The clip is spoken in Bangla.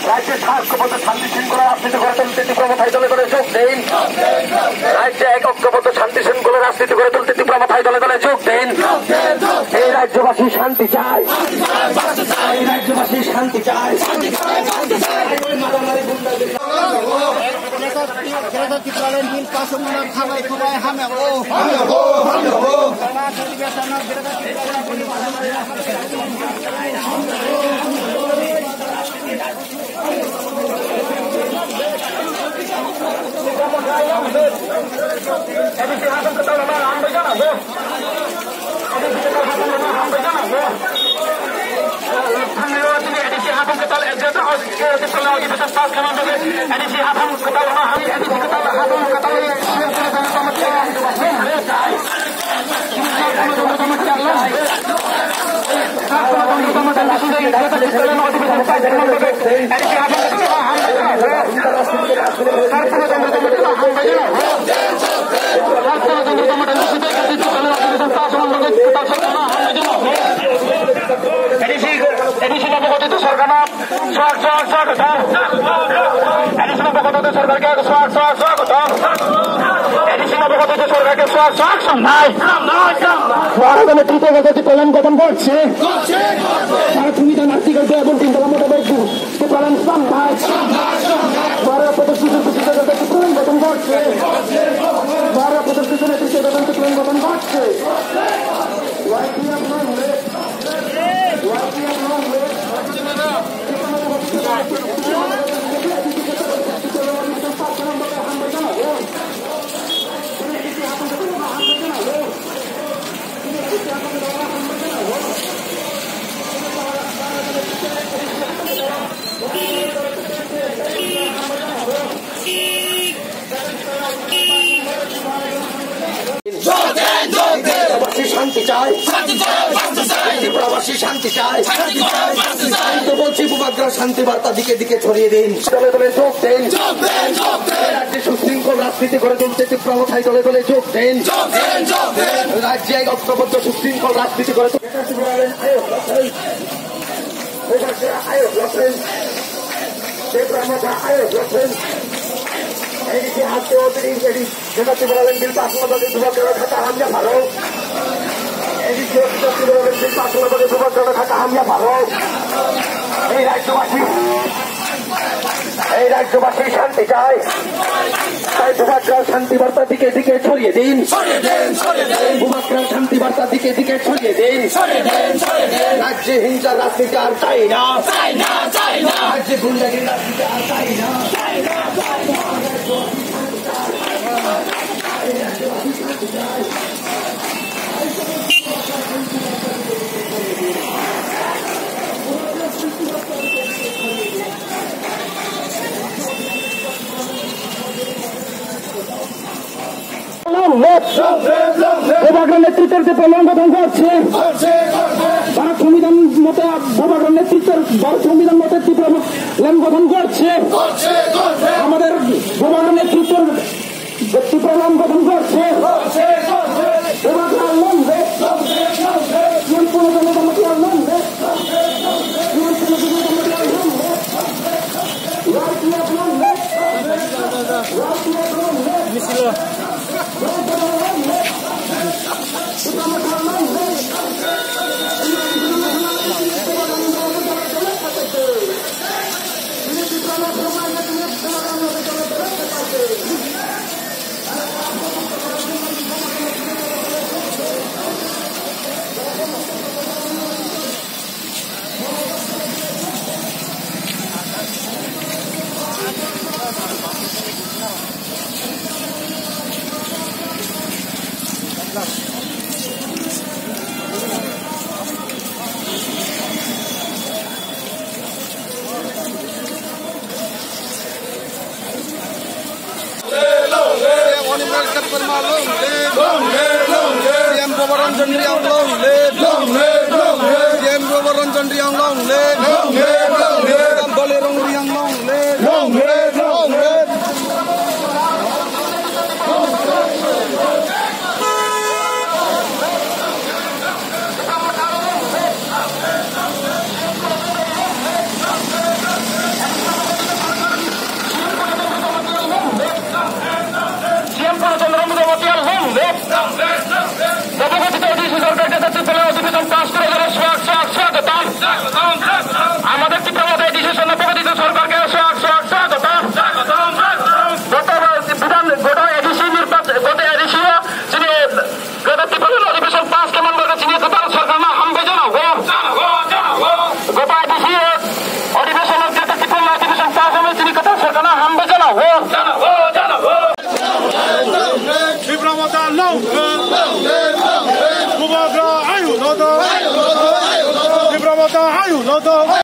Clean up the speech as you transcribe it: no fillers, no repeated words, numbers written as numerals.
রাজ্যের ঐক্যবদ্ধ শান্তি শৃঙ্খলা রাজনীতি করে তুলতে তীব্রমাথায় দলে দলে যোগ দিন। রাজ্যে এক ঐক্যবদ্ধ শান্তি শৃঙ্খলা রাজনীতি করে তুলতে তীব্রমাথায় দলে দলে যোগ দিন। এই রাজ্যবাসী শান্তি চায়, এই রাজ্যবাসী শান্তি চায়। কল্যাণ গঠন করছে সংবিধান আর্টিকেল 2 এবং 3 মোতাবেক কল্যাণ গঠন করছে প্রদর্শিত নেতৃত্ব গঠন করছে। শান্তি চাই, প্রবাসী শান্তি চাই। তো বলছি উপবাগ্রা শান্তি বার্তা দিকে দিকে ছড়িয়ে দিন, দলে দলে যোগ দিন। রাজ্যে সুশৃঙ্খল রাজনীতি করে তুলতে তীব্রমাথায় দলে দলে যোগ দিন। রাজ্যে ঐক্যবদ্ধ সুশৃঙ্খল রাজনীতি করে এই রাজ্যবাসী শান্তি চায়, তাই ভূমাগ্রার শান্তি বার্তা দিকে দিকে ছড়িয়ে দিন। ভূমাগ্রার শান্তি বার্তা দিকে দিকে ছড়িয়ে দিন। রাজ্যে হিংসার রাজনীতি আর চাই না, রাজ্যে গুন্ডাগির রাজনীতি আর চাই না। নেতৃত্বের যে প্রমাণ গঠন করছে তারা সংবিধান মতে ভূভাগ্র নেতৃত্বের সংবিধান মতে প্রমাণ গঠন করছে। আমাদের ভূভাগ্র নেতৃত্বের প্রমাণ গঠন করছে। Rangjan Riang Long, নামবে জানাবো তীব্রমতা তীব্রমতা আয়ু